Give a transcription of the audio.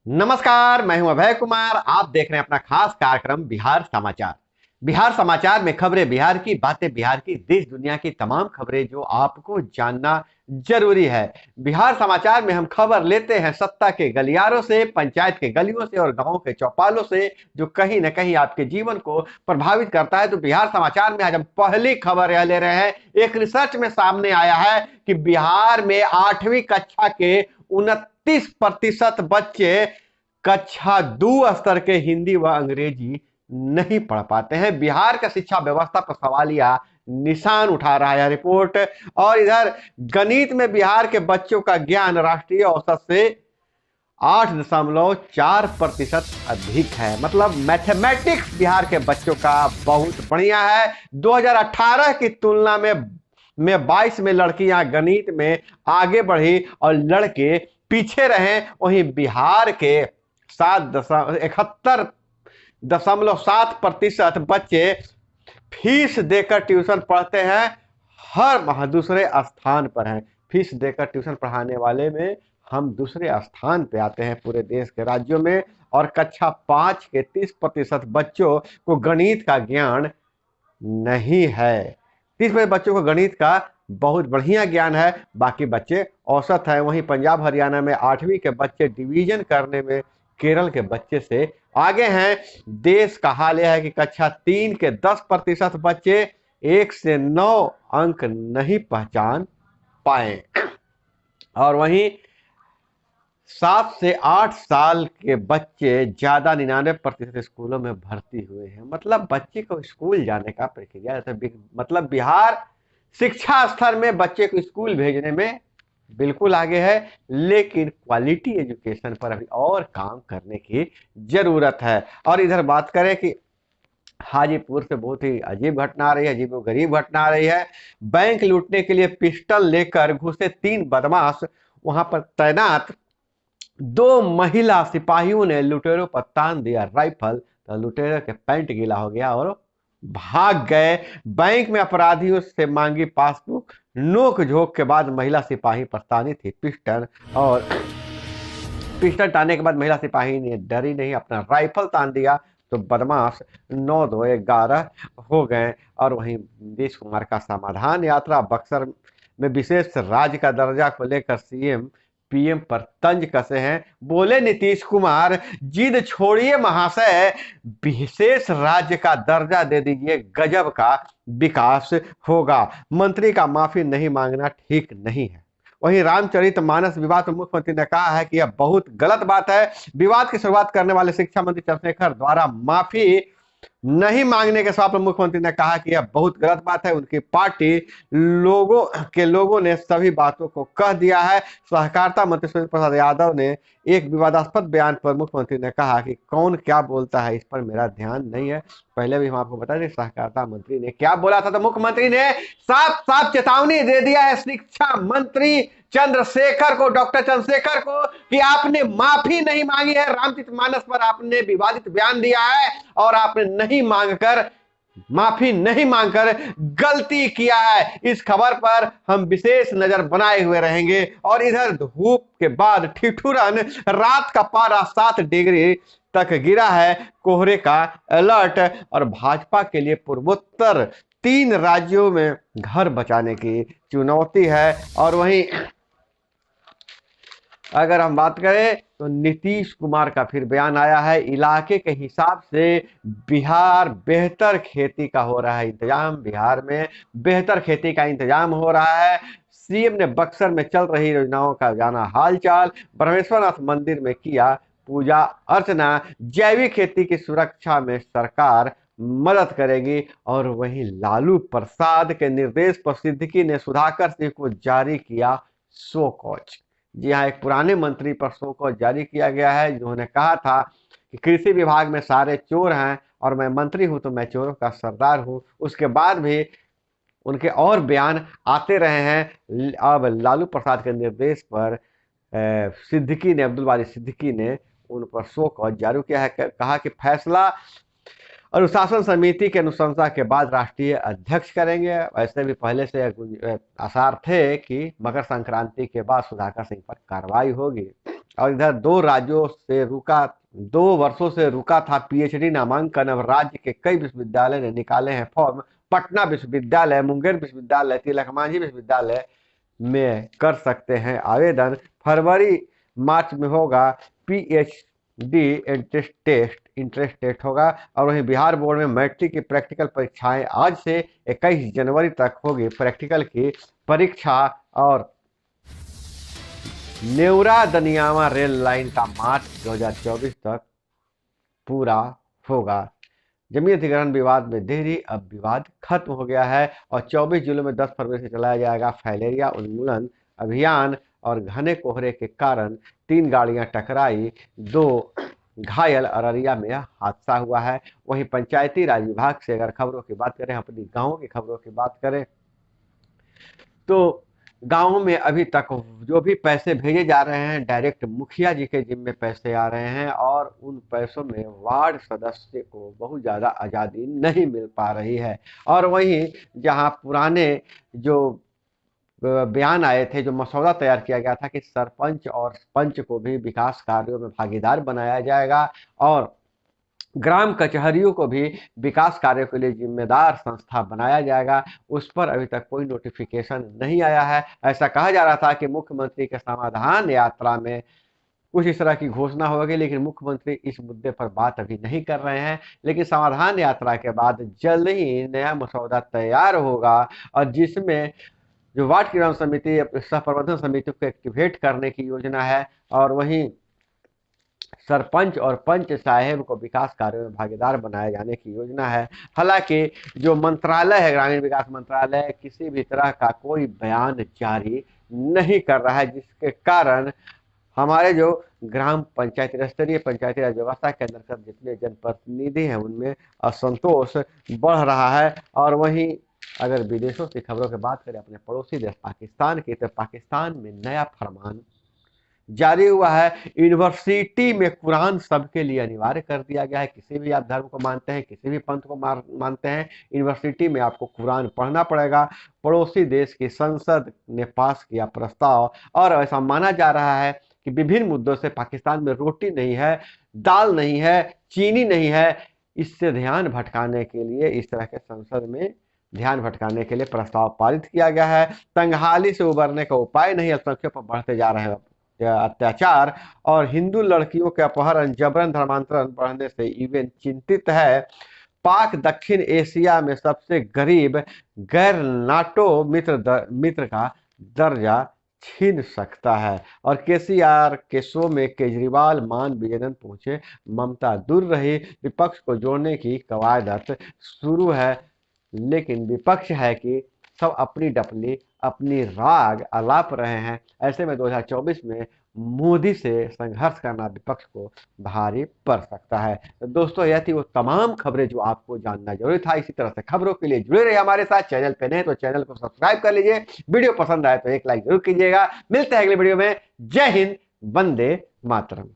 नमस्कार, मैं हूं अभय कुमार। आप देख रहे हैं अपना खास कार्यक्रम बिहार समाचार। बिहार समाचार में खबरें बिहार की, बातें बिहार की, देश दुनिया की तमाम खबरें जो आपको जानना जरूरी है। बिहार समाचार में हम खबर लेते हैं सत्ता के गलियारों से, पंचायत के गलियों से और गांव के चौपालों से, जो कहीं ना कहीं आपके जीवन को प्रभावित करता है। तो बिहार समाचार में आज हम पहली खबर यह ले रहे हैं। एक रिसर्च में सामने आया है कि बिहार में 8वीं कक्षा के 29% बच्चे कक्षा 2 स्तर के हिंदी व अंग्रेजी नहीं पढ़ पाते हैं। बिहार का शिक्षा व्यवस्था पर सवालिया निशान उठा रहा है रिपोर्ट। और इधर गणित में बिहार के बच्चों का ज्ञान राष्ट्रीय औसत से 8.4% अधिक है। मतलब मैथमेटिक्स बिहार के बच्चों का बहुत बढ़िया है। 2018 की तुलना में 22 में लड़कियां गणित में आगे बढ़ी और लड़के पीछे रहे। वहीं बिहार के 71.7% बच्चे फीस देकर ट्यूशन पढ़ते हैं। हर माह दूसरे स्थान पर हैं। फीस देकर ट्यूशन पढ़ाने वाले में हम दूसरे स्थान पे आते हैं पूरे देश के राज्यों में। और कक्षा 5 के 30% बच्चों को गणित का ज्ञान नहीं है। 30% बच्चों को गणित का बहुत बढ़िया ज्ञान है, बाकी बच्चे औसत है। वहीं पंजाब हरियाणा में 8वीं के बच्चे डिवीजन करने में केरल के बच्चे से आगे हैं। देश का हाल यह है कि कक्षा 3 के 10% बच्चे 1 से 9 अंक नहीं पहचान पाए। और वहीं 7 से 8 साल के बच्चे ज्यादा 99% स्कूलों में भर्ती हुए हैं। मतलब बच्चे को स्कूल जाने का प्रक्रिया, मतलब बिहार शिक्षा स्तर में बच्चे को स्कूल भेजने में बिल्कुल आगे है, लेकिन क्वालिटी एजुकेशन पर अभी और काम करने की जरूरत है। और इधर बात करें कि हाजीपुर से बहुत ही अजीब घटना आ रही है, अजीब व गरीब घटना आ रही है। बैंक लूटने के लिए पिस्टल लेकर घुसे 3 बदमाश, वहां पर तैनात 2 महिला सिपाहियों ने लुटेरों पर तान दिया राइफल, तो लुटेरों के पैंट गीला हो गया और भाग गए। बैंक में अपराधियों से मांगी पासबुक, नोक झोंक के बाद महिला सिपाही पर तानी थी पिस्टल। और पिस्टल तानने के बाद महिला सिपाही ने डरी नहीं, अपना राइफल तान दिया। तो बदमाश 9-2-11 हो गए। और वहीं नीतीश कुमार का समाधान यात्रा, बक्सर में विशेष राज्य का दर्जा को लेकर सीएम पीएम पर तंज कसे हैं। बोले नीतीश कुमार, जिद छोड़िए महाशय, विशेष राज्य का दर्जा दे दीजिए, गजब का विकास होगा। मंत्री का माफी नहीं मांगना ठीक नहीं है। वहीं रामचरितमानस विवाद पर मुख्यमंत्री ने कहा है कि यह बहुत गलत बात है। विवाद की शुरुआत करने वाले शिक्षा मंत्री चंद्रशेखर द्वारा माफी नहीं मांगने के सवाल पर मुख्यमंत्री ने कहा कि यह बहुत गलत बात है। उनकी पार्टी लोगों ने सभी बातों को कह दिया है। सहकारिता मंत्री सुरेंद्र प्रसाद यादव ने एक विवादास्पद बयान पर मुख्यमंत्री ने कहा कि कौन क्या बोलता है इस पर मेरा ध्यान नहीं है। पहले भी हम आपको बता दें सहकारिता मंत्री ने क्या बोला था। तो मुख्यमंत्री ने साफ साफ चेतावनी दे दिया है शिक्षा मंत्री चंद्रशेखर को, डॉक्टर चंद्रशेखर को, कि आपने माफी नहीं मांगी है। रामचरितमानस पर आपने विवादित बयान दिया है और आपने नहीं मांगकर, माफी नहीं मांगकर गलती किया है। इस खबर पर हम विशेष नजर बनाए हुए रहेंगे। और इधर धूप के बाद ठिठुरन, रात का पारा 7 डिग्री तक गिरा है। कोहरे का अलर्ट और भाजपा के लिए पूर्वोत्तर 3 राज्यों में घर बचाने की चुनौती है। और वहीं अगर हम बात करें तो नीतीश कुमार का फिर बयान आया है। इलाके के हिसाब से बिहार बेहतर खेती का हो रहा है इंतजाम, बिहार में बेहतर खेती का इंतजाम हो रहा है। सीएम ने बक्सर में चल रही योजनाओं का जाना हालचाल, ब्रह्मेश्वरनाथ मंदिर में किया पूजा अर्चना। जैविक खेती की सुरक्षा में सरकार मदद करेगी। और वहीं लालू प्रसाद के निर्देश पर सिद्दीकी ने सुधाकर सिंह को जारी किया शो कॉज। जी हाँ, एक पुराने मंत्री पर शो कॉज जारी किया गया है, जिन्होंने कहा था कि कृषि विभाग में सारे चोर हैं और मैं मंत्री हूं तो मैं चोरों का सरदार हूं। उसके बाद भी उनके और बयान आते रहे हैं। अब लालू प्रसाद के निर्देश पर सिद्दीकी ने, अब्दुल बारी सिद्दीकी ने उन पर शो कॉज जारी किया है। कहा कि फैसला अनुशासन समिति के अनुशंसा के बाद राष्ट्रीय अध्यक्ष करेंगे। वैसे भी पहले से आसार थे कि मकर संक्रांति के बाद सुधाकर सिंह पर कार्रवाई होगी। और इधर 2 वर्षों से रुका था पीएचडी नामांकन। अब राज्य के कई विश्वविद्यालय ने निकाले हैं फॉर्म। पटना विश्वविद्यालय, मुंगेर विश्वविद्यालय, तिलक मांझी विश्वविद्यालय में कर सकते हैं आवेदन। फरवरी मार्च में होगा पीएचडी इंट्रेंस टेस्ट होगा। और वहीं बिहार बोर्ड में मैट्रिक की प्रैक्टिकल परीक्षाएं आज से 21 जनवरी तक होगी प्रैक्टिकल की परीक्षा। और नेवरा दनियामा रेल लाइन का मार्च 2024 तक पूरा होगा। जमीन अधिग्रहण विवाद में देरी, अब विवाद खत्म हो गया है और 24 जिलों में 10 फरवरी से चलाया जाएगा फाइलेरिया उन्मूलन अभियान। और घने कोहरे के कारण 3 गाड़ियां टकराई, 2 घायल। अररिया में हादसा हुआ है। वहीं पंचायती राज विभाग से अगर खबरों की बात करें, अपनी गाँव की खबरों की बात करें, तो गाँव में अभी तक जो भी पैसे भेजे जा रहे हैं डायरेक्ट मुखिया जी के जिम्मे पैसे आ रहे हैं और उन पैसों में वार्ड सदस्य को बहुत ज़्यादा आज़ादी नहीं मिल पा रही है। और वहीं जहां पुराने जो बयान आए थे, जो मसौदा तैयार किया गया था कि सरपंच और पंच को भी विकास कार्यों में भागीदार बनाया जाएगा और ग्राम कचहरियों को भी विकास कार्यों के लिए जिम्मेदार संस्था बनाया जाएगा, उस पर अभी तक कोई नोटिफिकेशन नहीं आया है। ऐसा कहा जा रहा था कि मुख्यमंत्री के समाधान यात्रा में कुछ इस तरह की घोषणा होगी, लेकिन मुख्यमंत्री इस मुद्दे पर बात अभी नहीं कर रहे हैं। लेकिन समाधान यात्रा के बाद जल्द ही नया मसौदा तैयार होगा और जिसमें जो वार्ड की ग्राम समिति सह प्रबंधन समिति को एक्टिवेट करने की योजना है और वहीं सरपंच और पंच साहेब को विकास कार्यों में भागीदार बनाए जाने की योजना है। हालांकि जो मंत्रालय है, ग्रामीण विकास मंत्रालय, किसी भी तरह का कोई बयान जारी नहीं कर रहा है, जिसके कारण हमारे जो ग्राम पंचायती स्तरीय पंचायती राज व्यवस्था के अंतर्गत जितने जनप्रतिनिधि हैं उनमें असंतोष बढ़ रहा है। और वहीं अगर विदेशों की खबरों की बात करें, अपने पड़ोसी देश पाकिस्तान की, तो पाकिस्तान में नया फरमान जारी हुआ है। यूनिवर्सिटी में कुरान सबके लिए अनिवार्य कर दिया गया है। किसी भी आप धर्म को मानते हैं, किसी भी पंथ को मानते हैं, यूनिवर्सिटी में आपको कुरान पढ़ना पड़ेगा। पड़ोसी देश की संसद ने पास किया प्रस्ताव और ऐसा माना जा रहा है कि विभिन्न मुद्दों से पाकिस्तान में रोटी नहीं है, दाल नहीं है, चीनी नहीं है, इससे ध्यान भटकाने के लिए इस तरह के संसद में ध्यान भटकाने के लिए प्रस्ताव पारित किया गया है। तंगहाली से उबरने का उपाय नहीं, अल्पसंख्यकों पर बढ़ते जा रहे हैं अत्याचार और हिंदू लड़कियों के अपहरण, जबरन धर्मांतरण बढ़ने से यूएन चिंतित है। पाक दक्षिण एशिया में सबसे गरीब गैर नाटो मित्र का दर्जा छीन सकता है। और केसीआर के शो में केजरीवाल मान विजयन पहुंचे, ममता दूर रही। विपक्ष को जोड़ने की कवायद शुरू है, लेकिन विपक्ष है कि सब अपनी डपली अपनी राग अलाप रहे हैं। ऐसे में 2024 में मोदी से संघर्ष करना विपक्ष को भारी पड़ सकता है। तो दोस्तों, यह थी वो तमाम खबरें जो आपको जानना जरूरी था। इसी तरह से खबरों के लिए जुड़े रहिए हमारे साथ। चैनल पे नए तो चैनल को सब्सक्राइब कर लीजिए। वीडियो पसंद आए तो एक लाइक जरूर कीजिएगा। मिलते हैं अगले वीडियो में। जय हिंद, वंदे मातरम।